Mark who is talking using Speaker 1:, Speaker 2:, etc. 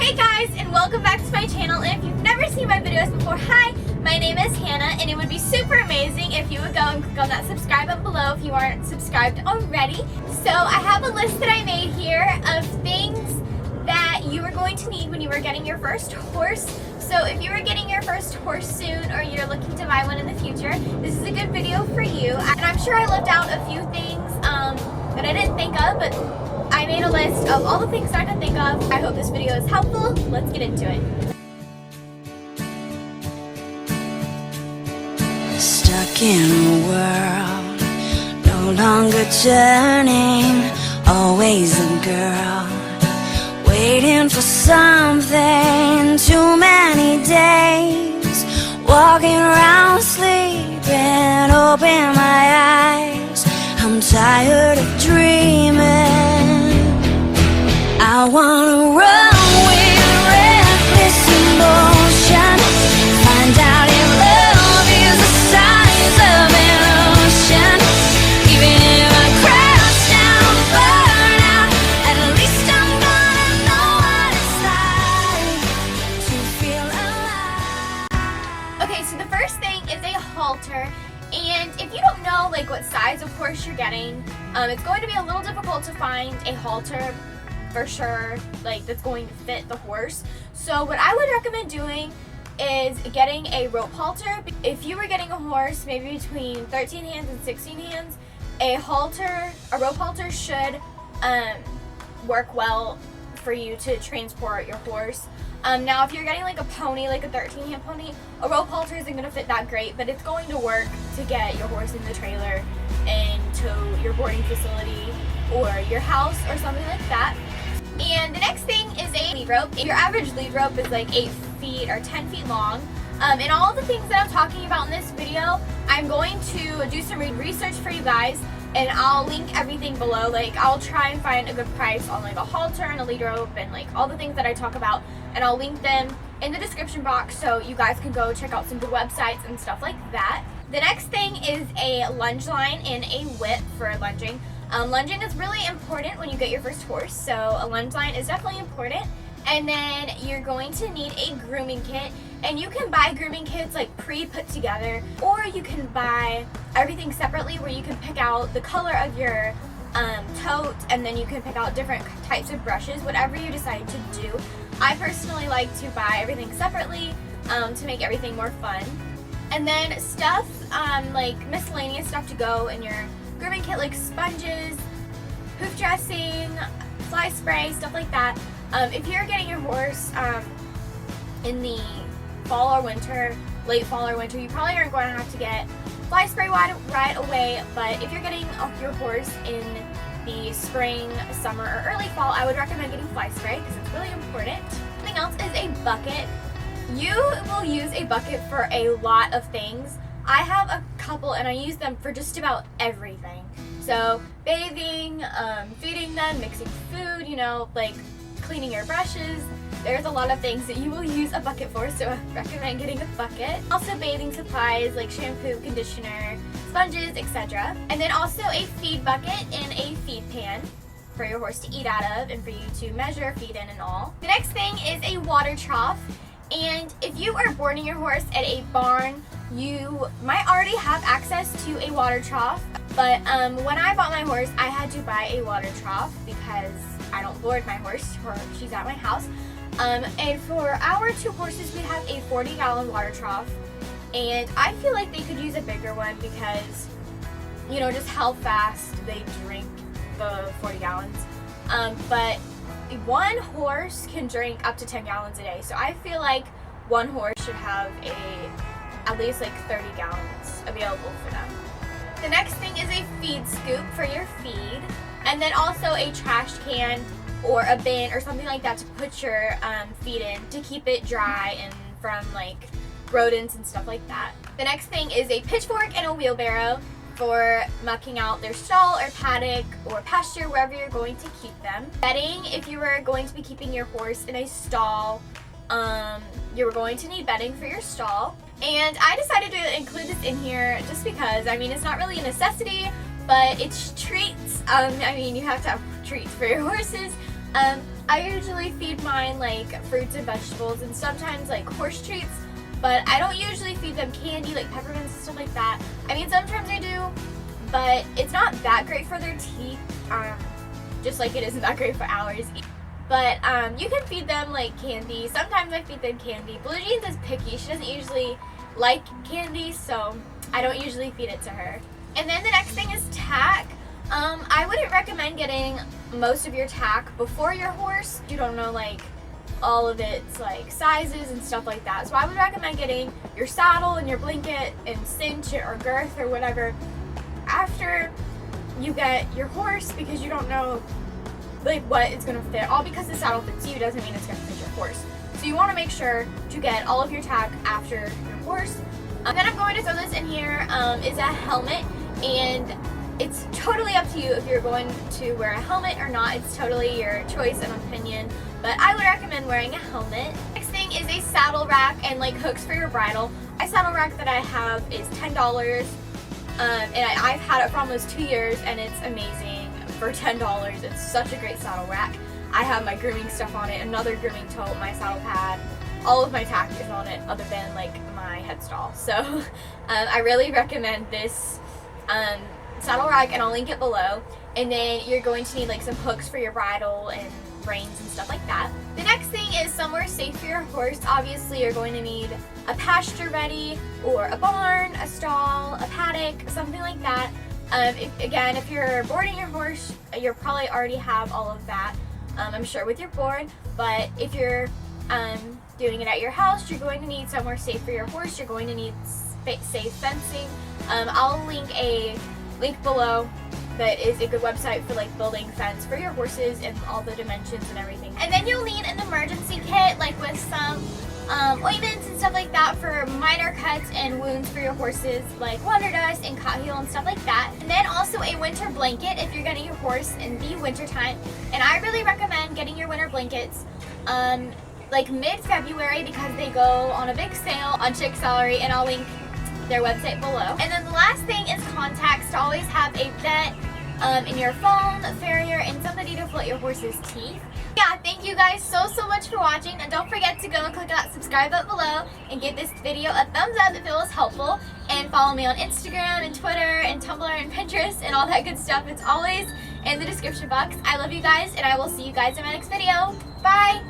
Speaker 1: Hey guys, and welcome back to my channel. And if you've never seen my videos before, hi, my name is Hannah, and it would be super amazing if you would go and click on that subscribe button below if you aren't subscribed already. So I have a list that I made here of things that you are going to need when you are getting your first horse. So if you are getting your first horse soon, or you're looking to buy one in the future, this is a good video for you. And I'm sure I left out a few things that I didn't think of, but I made a list of all the things I could think of. I hope this video is helpful. Let's get into it.
Speaker 2: Stuck in a world, no longer turning, always a girl, waiting for something, too many days, walking around sleeping, open my eyes, I'm tired of dreaming, I wanna run with reckless emotion, find out if love is the size of an ocean, even if I crash down, burn out, at least I'm gonna know what it's like to feel alive.
Speaker 1: Okay, so the first thing is a halter. And if you don't know like what size of horse you're getting, it's going to be a little difficult to find a halter for sure, like that's going to fit the horse. So what I would recommend doing is getting a rope halter. If you were getting a horse maybe between 13 hands and 16 hands, a rope halter should work well for you to transport your horse. Now if you're getting like a pony, like a 13 hand pony, a rope halter isn't going to fit that great, but it's going to work to get your horse in the trailer and to your boarding facility or your house or something like that. And the next thing is a lead rope. Your average lead rope is like 8 feet or 10 feet long. And all the things that I'm talking about in this video, I'm going to do some research for you guys, and I'll link everything below. Like I'll try and find a good price on like a halter and a lead rope and like all the things that I talk about, and I'll link them in the description box so you guys can go check out some good websites and stuff like that. The next thing is a lunge line and a whip for lunging. Lunging is really important when you get your first horse, so a lunge line is definitely important. And then you're going to need a grooming kit, and you can buy grooming kits like pre-put together, or you can buy everything separately where you can pick out the color of your tote, and then you can pick out different types of brushes, whatever you decide to do. I personally like to buy everything separately to make everything more fun. And then stuff like miscellaneous stuff to go in your grooming kit, like sponges, hoof dressing, fly spray, stuff like that. If you're getting your horse in the fall or winter, late fall or winter, you probably aren't going to have to get fly spray right away, but if you're getting your horse in the spring, summer, or early fall, I would recommend getting fly spray because it's really important. Something else is a bucket. You will use a bucket for a lot of things. I have a couple and I use them for just about everything. So bathing, feeding them, mixing food, you know, like cleaning your brushes. There's a lot of things that you will use a bucket for, so I recommend getting a bucket. Also bathing supplies like shampoo, conditioner, sponges, etc. And then also a feed bucket and a feed pan for your horse to eat out of and for you to measure, feed in, and all. The next thing is a water trough. And if you are boarding your horse at a barn, you might already have access to a water trough. But when I bought my horse, I had to buy a water trough because I don't board my horse, she's at my house. And for our 2 horses, we have a 40-gallon water trough. And I feel like they could use a bigger one because, you know, just how fast they drink the 40 gallons. But one horse can drink up to 10 gallons a day. So I feel like one horse should have at least like 30 gallons available for them. The next thing is a feed scoop for your feed, and then also a trash can or a bin or something like that to put your feed in to keep it dry and from like rodents and stuff like that. The next thing is a pitchfork and a wheelbarrow for mucking out their stall or paddock or pasture, wherever you're going to keep them. Bedding, if you were going to be keeping your horse in a stall, you were going to need bedding for your stall. And I decided to include this in here just because, I mean, it's not really a necessity, but it's treats. I mean, you have to have treats for your horses. I I usually feed mine like fruits and vegetables and sometimes like horse treats, but I don't usually feed them candy like peppermints and stuff like that. I mean, sometimes I do, but it's not that great for their teeth, just like it isn't that great for ours. But you can feed them like candy. Sometimes I feed them candy. Blue Jeans is picky. She doesn't usually like candy, so I don't usually feed it to her. And then the next thing is tack. I wouldn't recommend getting most of your tack before your horse. You don't know like all of its like sizes and stuff like that. So I would recommend getting your saddle and your blanket and cinch or girth or whatever after you get your horse, because you don't know like what it's gonna fit. All because the saddle fits you doesn't mean it's gonna fit your horse. So you want to make sure to get all of your tack after your horse. Then I'm going to throw this in here is a helmet, and it's totally up to you if you're going to wear a helmet or not. It's totally your choice and opinion, but I would recommend wearing a helmet. Next thing is a saddle rack and like hooks for your bridle. My saddle rack that I have is $10, and I've had it for almost 2 years, and it's amazing for $10. It's such a great saddle rack. I have my grooming stuff on it, another grooming tote, my saddle pad, all of my tack is on it other than like my headstall. So I really recommend this saddle rack, and I'll link it below. And then you're going to need like some hooks for your bridle and reins and stuff like that. The next thing is somewhere safe for your horse. Obviously you're going to need a pasture ready, or a barn, a stall, a paddock, something like that. If you're boarding your horse, you'll probably already have all of that, I'm sure, with your board. But if you're doing it at your house, you're going to need somewhere safe for your horse. You're going to need safe fencing. I'll link a link below that is a good website for like building fence for your horses and all the dimensions and everything. And then you'll need an emergency kit, like with some ointments and stuff like that for minor cuts and wounds for your horses, like water dust and cot heel and stuff like that. And then also a winter blanket if you're getting your horse in the winter time. And I really recommend getting your winter blankets like mid-February, because they go on a big sale on Chick Salary, and I'll link their website below. And then the last thing is contacts. To always have a vet in your phone, farrier, and somebody to float your horse's teeth. Yeah, thank you guys so much for watching, and don't forget to go and click that subscribe button below and give this video a thumbs up if it was helpful, and follow me on Instagram and Twitter and Tumblr and Pinterest and all that good stuff. It's always in the description box. I love you guys, and I will see you guys in my next video. Bye!